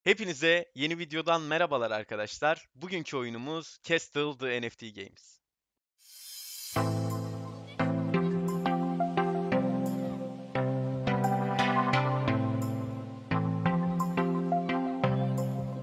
Hepinize yeni videodan merhabalar arkadaşlar. Bugünkü oyunumuz Castle the NFT Games.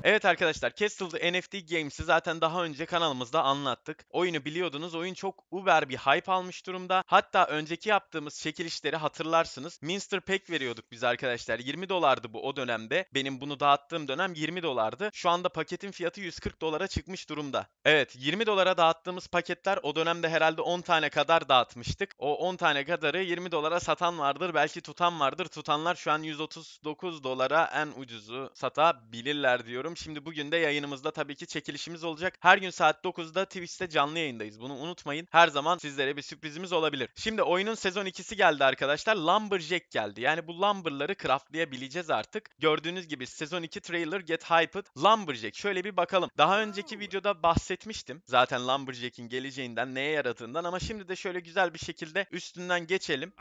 Evet arkadaşlar, Castle the NFT Games'i zaten daha önce kanalımızda anlattık. Oyunu biliyordunuz. Oyun çok uber bir hype almış durumda. Hatta önceki yaptığımız çekilişleri hatırlarsınız. Minster Pack veriyorduk biz arkadaşlar. 20 dolardı bu o dönemde. Benim bunu dağıttığım dönem 20 dolardı. Şu anda paketin fiyatı 140 dolara çıkmış durumda. Evet, 20 dolara dağıttığımız paketler o dönemde herhalde 10 tane kadar dağıtmıştık. O 10 tane kadarı 20 dolara satan vardır. Belki tutan vardır. Tutanlar şu an 139 dolara en ucuzu satabilirler diyorum. Şimdi bugün de yayınımızda tabii ki çekilişimiz olacak. Her gün saat 9'da Twitch'te canlı yayındayız. Bunu unutmayın. Her zaman sizlere bir sürprizimiz olabilir. Şimdi oyunun sezon 2'si geldi arkadaşlar. Lumberjack geldi. Yani bu lumber'ları craftlayabileceğiz artık. Gördüğünüz gibi sezon 2 trailer Get Hyped Lumberjack. Şöyle bir bakalım. Daha önceki videoda bahsetmiştim. Zaten Lumberjack'in geleceğinden, neye yaradığından ama şimdi de şöyle güzel bir şekilde üstünden geçelim.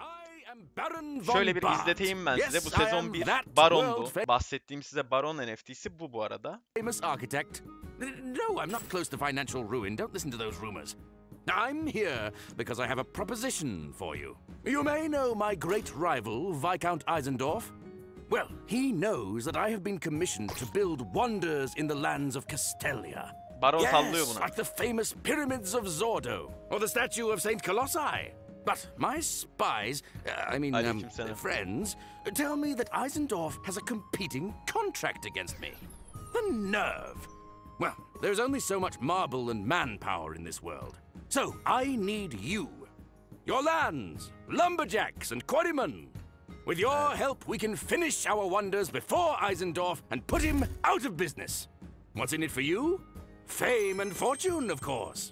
Şöyle bir izleteyim ben size. Bu sezon 1 Baron'du. Bahsettiğim size Baron NFT'si bu arada. Famous architect. No, I'm not close to financial ruin. Don't listen to those rumors. I'm here because I have a proposition for you. You may know my great rival, Viscount Eisendorf. Well, he knows that I have been commissioned to build wonders in the lands of Castelia. Baron sallıyor Yes, buna. like the famous pyramids of Zordo, or the statue of Saint Colossi. But my spies, Aleykümselam. friends, tell me that Eisendorf has a competing contract against me. The nerve! Well, there's only so much marble and manpower in this world. So I need you. Your lands, lumberjacks and quarrymen. With your help, we can finish our wonders before Eisendorf and put him out of business. What's in it for you? Fame and fortune, of course.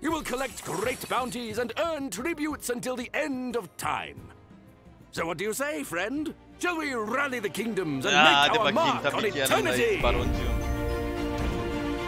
You will collect great bounties and earn tributes until the end of time. So what do you say, friend? Shall we rally the kingdoms and Ya hadi make our bakayım, mark on tabii ki eternity? yanındayız Baroncuğum.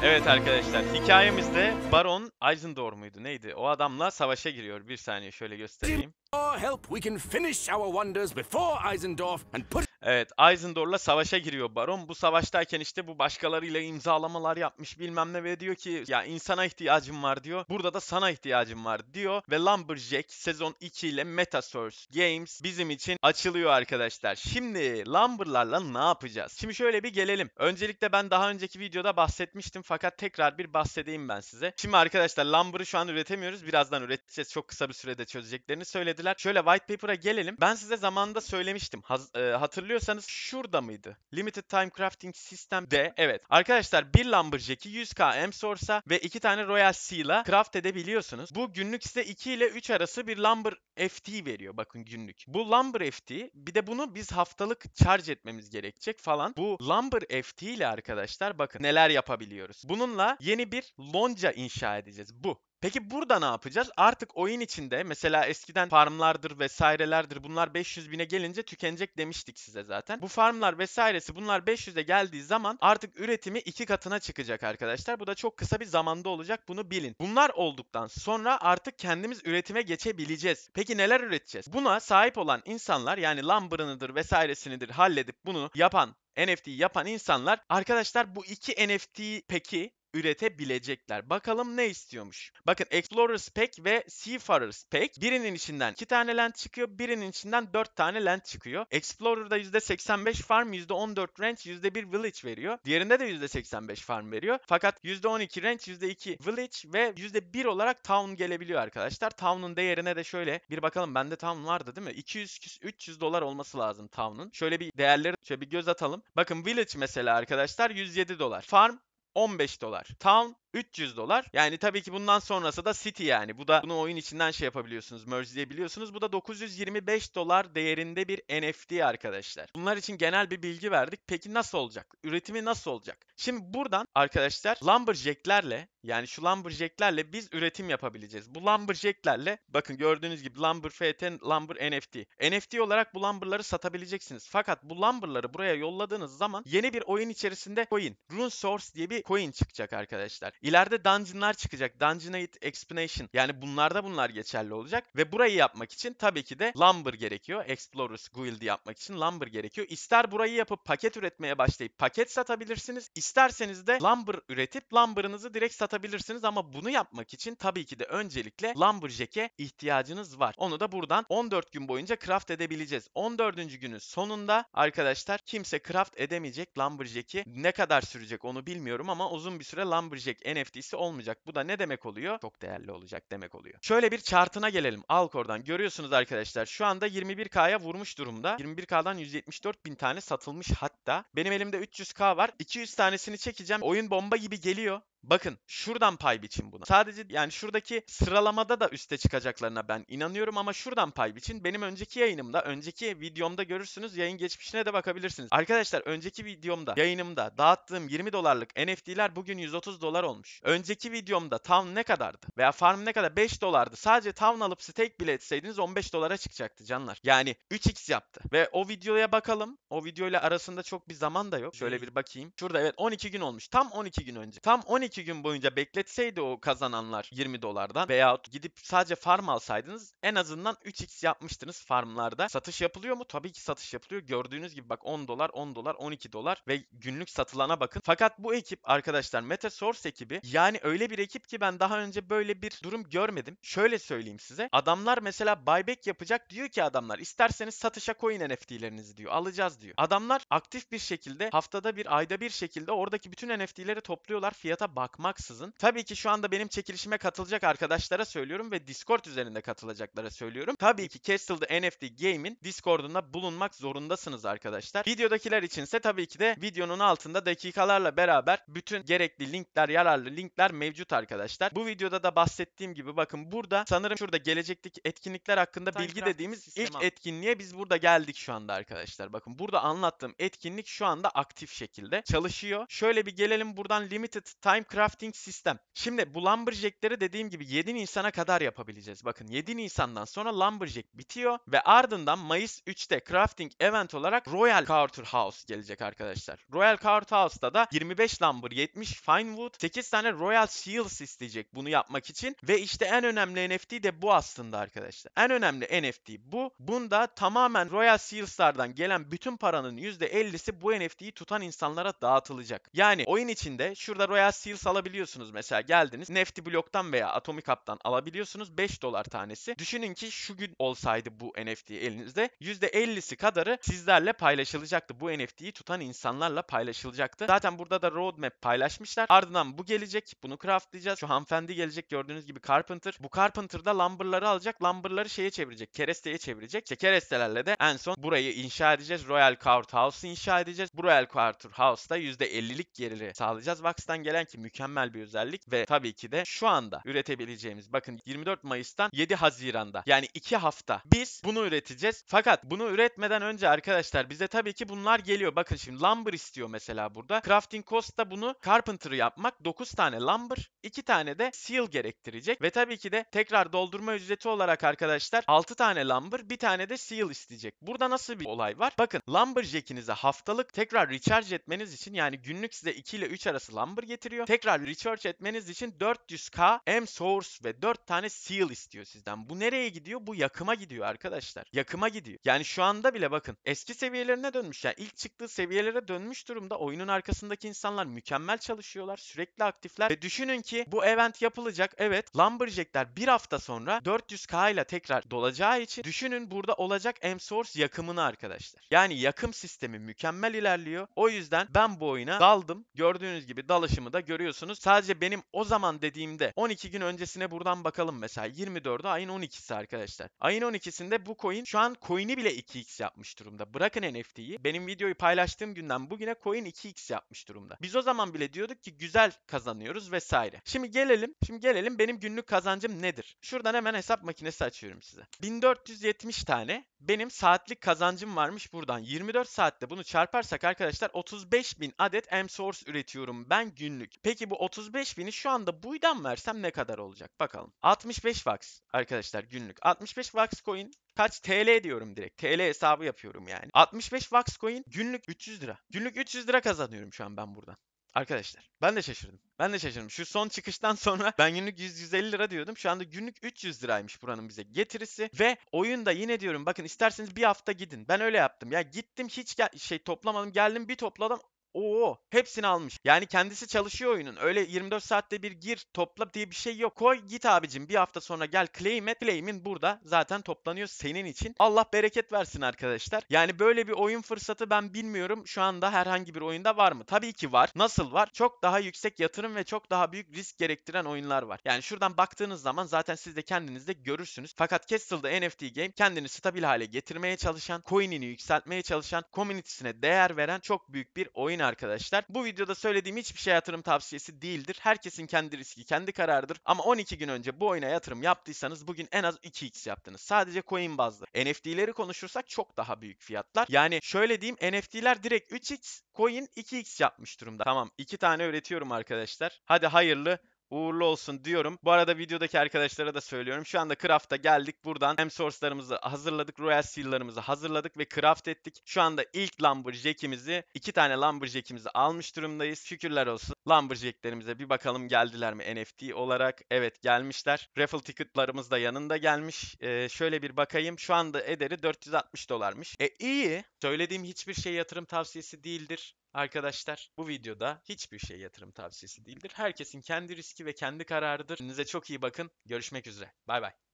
Evet arkadaşlar, hikayemizde Baron Eisendor muydu neydi? O adamla savaşa giriyor. Bir saniye şöyle göstereyim. With your help, we can finish our wonders before Eisendorf and put Evet, Eisendor'la savaşa giriyor Baron. Bu savaştayken işte bu başkalarıyla imzalamalar yapmış bilmem ne ve diyor ki ya insana ihtiyacım var diyor. Burada da sana ihtiyacım var diyor. Ve Lumberjack sezon 2 ile Metasource Games bizim için açılıyor arkadaşlar. Şimdi Lumber'larla ne yapacağız? Şimdi şöyle bir gelelim. Öncelikle ben daha önceki videoda bahsetmiştim fakat tekrar bir bahsedeyim ben size. Şimdi arkadaşlar Lumber'ı şu an üretemiyoruz. Birazdan üreteceğiz. Çok kısa bir sürede çözeceklerini söylediler. Şöyle White Paper'a gelelim. Ben size zamanında söylemiştim. Hatırlıyorsanız şurada mıydı? Limited Time Crafting System'de evet. Arkadaşlar bir Lumberjack'i 100k M-Source'a ve 2 tane Royal Seal'a craft edebiliyorsunuz. Bu günlük size 2 ile 3 arası bir Lumber FT veriyor bakın günlük. Bu Lumber FT bir de bunu biz haftalık charge etmemiz gerekecek falan. Bu Lumber FT ile arkadaşlar bakın neler yapabiliyoruz. Bununla yeni bir lonca inşa edeceğiz. Bu. Peki burada ne yapacağız? Artık oyun içinde mesela eskiden farmlardır vesairelerdir bunlar 500 bine gelince tükenecek demiştik size zaten. Bu farmlar vesairesi bunlar 500'e geldiği zaman artık üretimi 2 katına çıkacak arkadaşlar. Bu da çok kısa bir zamanda olacak bunu bilin. Bunlar olduktan sonra artık kendimiz üretime geçebileceğiz. Peki neler üreteceğiz? Buna sahip olan insanlar yani lumber'ınıdır vesairesinidir halledip bunu yapan NFT yapan insanlar arkadaşlar bu iki NFT peki üretebilecekler. Bakalım ne istiyormuş. Bakın Explorers Pack ve Seafarers Pack. Birinin içinden 2 tane land çıkıyor. Birinin içinden 4 tane land çıkıyor. Explorer'da %85 farm, %14 range, %1 village veriyor. Diğerinde de %85 farm veriyor. Fakat %12 range, %2 village ve %1 olarak town gelebiliyor arkadaşlar. Town'un değerine de şöyle bir bakalım. Bende town vardı değil mi? 200-300 dolar olması lazım town'un. Şöyle bir değerleri şöyle bir göz atalım. Bakın village mesela arkadaşlar 107 dolar. Farm 15 dolar. Town 300 dolar. Yani tabii ki bundan sonrası da City yani. Bunu oyun içinden şey yapabiliyorsunuz, merge'leyebiliyorsunuz. Bu da 925 dolar değerinde bir NFT arkadaşlar. Bunlar için genel bir bilgi verdik. Peki nasıl olacak? Üretimi nasıl olacak? Şimdi buradan arkadaşlar Lumberjack'lerle yani şu Lumberjack'lerle biz üretim yapabileceğiz. Bu Lumberjack'lerle bakın gördüğünüz gibi Lumber FT, Lumber NFT. NFT olarak bu Lumber'ları satabileceksiniz. Fakat bu Lumber'ları buraya yolladığınız zaman yeni bir oyun içerisinde coin, Rune Source diye bir coin çıkacak arkadaşlar. İleride dungeon'lar çıkacak. Dungeonate Expansion. Yani bunlar geçerli olacak. Ve burayı yapmak için tabii ki de Lumber gerekiyor. Explorers Guild'i yapmak için Lumber gerekiyor. İster burayı yapıp paket üretmeye başlayıp paket satabilirsiniz. İsterseniz de Lumber üretip Lumber'ınızı direkt satabilirsiniz. Ama bunu yapmak için tabii ki de öncelikle Lumberjack'e ihtiyacınız var. Onu da buradan 14 gün boyunca craft edebileceğiz. 14. günün sonunda arkadaşlar kimse craft edemeyecek Lumberjack'i. Ne kadar sürecek onu bilmiyorum ama uzun bir süre Lumberjack NFT'si olmayacak. Bu da ne demek oluyor? Çok değerli olacak demek oluyor. Şöyle bir chart'ına gelelim. Alcor'dan. Görüyorsunuz arkadaşlar. Şu anda 21K'ya vurmuş durumda. 21K'dan 174.000 tane satılmış hatta. Benim elimde 300K var. 200 tanesini çekeceğim. Oyun bomba gibi geliyor. Bakın şuradan pay biçin buna. Sadece yani şuradaki sıralamada da üste çıkacaklarına ben inanıyorum ama şuradan pay biçin. Benim önceki yayınımda, önceki videomda görürsünüz. Yayın geçmişine de bakabilirsiniz. Arkadaşlar önceki videomda, yayınımda dağıttığım 20 dolarlık NFT'ler bugün 130 dolar olmuş. Önceki videomda Town ne kadardı? Veya Farm ne kadar? 5 dolardı. Sadece Town alıp stake bile etseydiniz 15 dolara çıkacaktı canlar. Yani 3x yaptı. Ve o videoya bakalım. O videoyla arasında çok bir zaman da yok. Şöyle bir bakayım. Şurada evet 12 gün olmuş. Tam 12 gün önce. Tam 12 gün boyunca bekletseydi o kazananlar 20 dolardan veyahut gidip sadece farm alsaydınız en azından 3x yapmıştınız farmlarda. Satış yapılıyor mu? Tabii ki satış yapılıyor. Gördüğünüz gibi bak 10 dolar, 10 dolar, 12 dolar ve günlük satılana bakın. Fakat bu ekip arkadaşlar MetaSource ekibi yani öyle bir ekip ki ben daha önce böyle bir durum görmedim. Şöyle söyleyeyim size. Adamlar mesela buyback yapacak diyor ki adamlar isterseniz satışa koyun NFT'lerinizi diyor. Alacağız diyor. Adamlar aktif bir şekilde haftada bir ayda bir şekilde oradaki bütün NFT'leri topluyorlar fiyata bakmaksızın. Tabii ki şu anda benim çekilişime katılacak arkadaşlara söylüyorum ve Discord üzerinde katılacaklara söylüyorum. Tabii ki Castle the NFT Game'in Discord'unda bulunmak zorundasınız arkadaşlar. Videodakiler içinse tabii ki de videonun altında dakikalarla beraber bütün gerekli linkler, yararlı linkler mevcut arkadaşlar. Bu videoda da bahsettiğim gibi bakın burada sanırım şurada gelecekteki etkinlikler hakkında bilgi dediğimiz ilk etkinliğe biz burada geldik şu anda arkadaşlar. Bakın burada anlattığım etkinlik şu anda aktif şekilde çalışıyor. Şöyle bir gelelim buradan Limited Time Crafting System. Şimdi bu Lumberjack'leri dediğim gibi 7 Nisan'a kadar yapabileceğiz. Bakın 7 Nisan'dan sonra Lumberjack bitiyor ve ardından Mayıs 3'te Crafting Event olarak Royal Carter House gelecek arkadaşlar. Royal Carter House'da da 25 Lumber, 70 Fine Wood, 8 tane Royal Seals isteyecek bunu yapmak için ve işte en önemli NFT de bu aslında arkadaşlar. En önemli NFT bu. Bunda tamamen Royal Seals'lardan gelen bütün paranın %50'si bu NFT'yi tutan insanlara dağıtılacak. Yani oyun içinde şurada Royal Seals alabiliyorsunuz mesela geldiniz. Nifty Block'tan veya Atomic Hub'dan alabiliyorsunuz 5 dolar tanesi. Düşünün ki şu gün olsaydı bu NFT elinizde %50'si kadarı sizlerle paylaşılacaktı. Bu NFT'yi tutan insanlarla paylaşılacaktı. Zaten burada da roadmap paylaşmışlar. Ardından bu gelecek. Bunu craftlayacağız. Şu hanımefendi gelecek gördüğünüz gibi Carpenter. Bu Carpenter da lumber'ları alacak. Lumber'ları şeye çevirecek. Keresteye çevirecek. İşte kerestelerle de en son burayı inşa edeceğiz. Royal Court House'u inşa edeceğiz. Bu Royal Court House'da %50'lik geliri sağlayacağız. Vax'tan gelen ki mükemmel bir özellik ve tabii ki de şu anda üretebileceğimiz bakın 24 Mayıs'tan 7 Haziran'da yani 2 hafta biz bunu üreteceğiz. Fakat bunu üretmeden önce arkadaşlar bize tabii ki bunlar geliyor. Bakın şimdi lumber istiyor mesela burada. Crafting cost da bunu Carpenter'ı yapmak 9 tane lumber, 2 tane de seal gerektirecek ve tabii ki de tekrar doldurma ücreti olarak arkadaşlar 6 tane lumber, bir tane de seal isteyecek. Burada nasıl bir olay var? Bakın lumberjack'inize haftalık tekrar recharge etmeniz için yani günlük size 2 ile 3 arası lumber getiriyor. Tekrar recharge etmeniz için 400k M-Source ve 4 tane seal istiyor sizden. Bu nereye gidiyor? Bu yakıma gidiyor arkadaşlar. Yakıma gidiyor. Yani şu anda bile bakın eski seviyelerine dönmüş. Yani ilk çıktığı seviyelere dönmüş durumda. Oyunun arkasındaki insanlar mükemmel çalışıyorlar. Sürekli aktifler. Ve düşünün ki bu event yapılacak. Evet Lumberjack'ler bir hafta sonra 400k ile tekrar dolacağı için düşünün burada olacak M-Source yakımını arkadaşlar. Yani yakım sistemi mükemmel ilerliyor. O yüzden ben bu oyuna daldım. Gördüğünüz gibi dalışımı da görüyorsunuz. Sadece benim o zaman dediğimde 12 gün öncesine buradan bakalım mesela. 24'ü ayın 12'si arkadaşlar. Ayın 12'sinde bu coin şu an coin'i bile 2x yapmış durumda. Bırakın NFT'yi. Benim videoyu paylaştığım günden bugüne coin 2x yapmış durumda. Biz o zaman bile diyorduk ki güzel kazanıyoruz vesaire. Şimdi gelelim benim günlük kazancım nedir? Şuradan hemen hesap makinesi açıyorum size. 1470 tane benim saatlik kazancım varmış buradan. 24 saatte bunu çarparsak arkadaşlar 35.000 adet M-Source üretiyorum ben günlük. Peki bu 35.000'i şu anda buydan versem ne kadar olacak? Bakalım. 65 Vax arkadaşlar günlük. 65 Vax coin kaç TL diyorum direkt. TL hesabı yapıyorum yani. 65 Vax coin günlük 300 lira. Günlük 300 lira kazanıyorum şu an ben buradan. Arkadaşlar ben de şaşırdım. Ben de şaşırdım. Şu son çıkıştan sonra ben günlük 100-150 lira diyordum. Şu anda günlük 300 liraymış buranın bize getirisi. Ve oyunda yine diyorum bakın isterseniz bir hafta gidin. Ben öyle yaptım. Ya gittim hiç toplamadım. Geldim bir topladım. Oo, hepsini almış. Yani kendisi çalışıyor oyunun. Öyle 24 saatte bir gir topla diye bir şey yok. Koy git abicim bir hafta sonra gel claim et. Claim'in burada zaten toplanıyor senin için. Allah bereket versin arkadaşlar. Yani böyle bir oyun fırsatı ben bilmiyorum şu anda herhangi bir oyunda var mı? Tabii ki var. Nasıl var? Çok daha yüksek yatırım ve çok daha büyük risk gerektiren oyunlar var. Yani şuradan baktığınız zaman zaten siz de kendiniz de görürsünüz. Fakat Castle'da NFT Game kendini stabil hale getirmeye çalışan, coin'ini yükseltmeye çalışan, community'sine değer veren çok büyük bir oyun arkadaşlar. Bu videoda söylediğim hiçbir şey yatırım tavsiyesi değildir. Herkesin kendi riski, kendi kararıdır. Ama 12 gün önce bu oyuna yatırım yaptıysanız bugün en az 2x yaptınız. Sadece coin bazlı. NFT'leri konuşursak çok daha büyük fiyatlar. Yani şöyle diyeyim NFT'ler direkt 3x, coin 2x yapmış durumda. Tamam 2 tane üretiyorum arkadaşlar. Hadi hayırlı uğurlu olsun diyorum. Bu arada videodaki arkadaşlara da söylüyorum. Şu anda Craft'a geldik. Buradan hem source'larımızı hazırladık. Royal Seal'larımızı hazırladık ve craft ettik. Şu anda ilk Lumberjack'imizi, 2 tane Lumberjack'imizi almış durumdayız. Şükürler olsun. Lumberjack'lerimize bir bakalım geldiler mi NFT olarak. Evet gelmişler. Raffle ticket'larımız da yanında gelmiş. Şöyle bir bakayım. Şu anda ederi 460 dolarmış. İyi. Söylediğim hiçbir şey yatırım tavsiyesi değildir. Arkadaşlar bu videoda hiçbir şey yatırım tavsiyesi değildir. Herkesin kendi riski ve kendi kararıdır. Kendinize çok iyi bakın. Görüşmek üzere. Bay bay.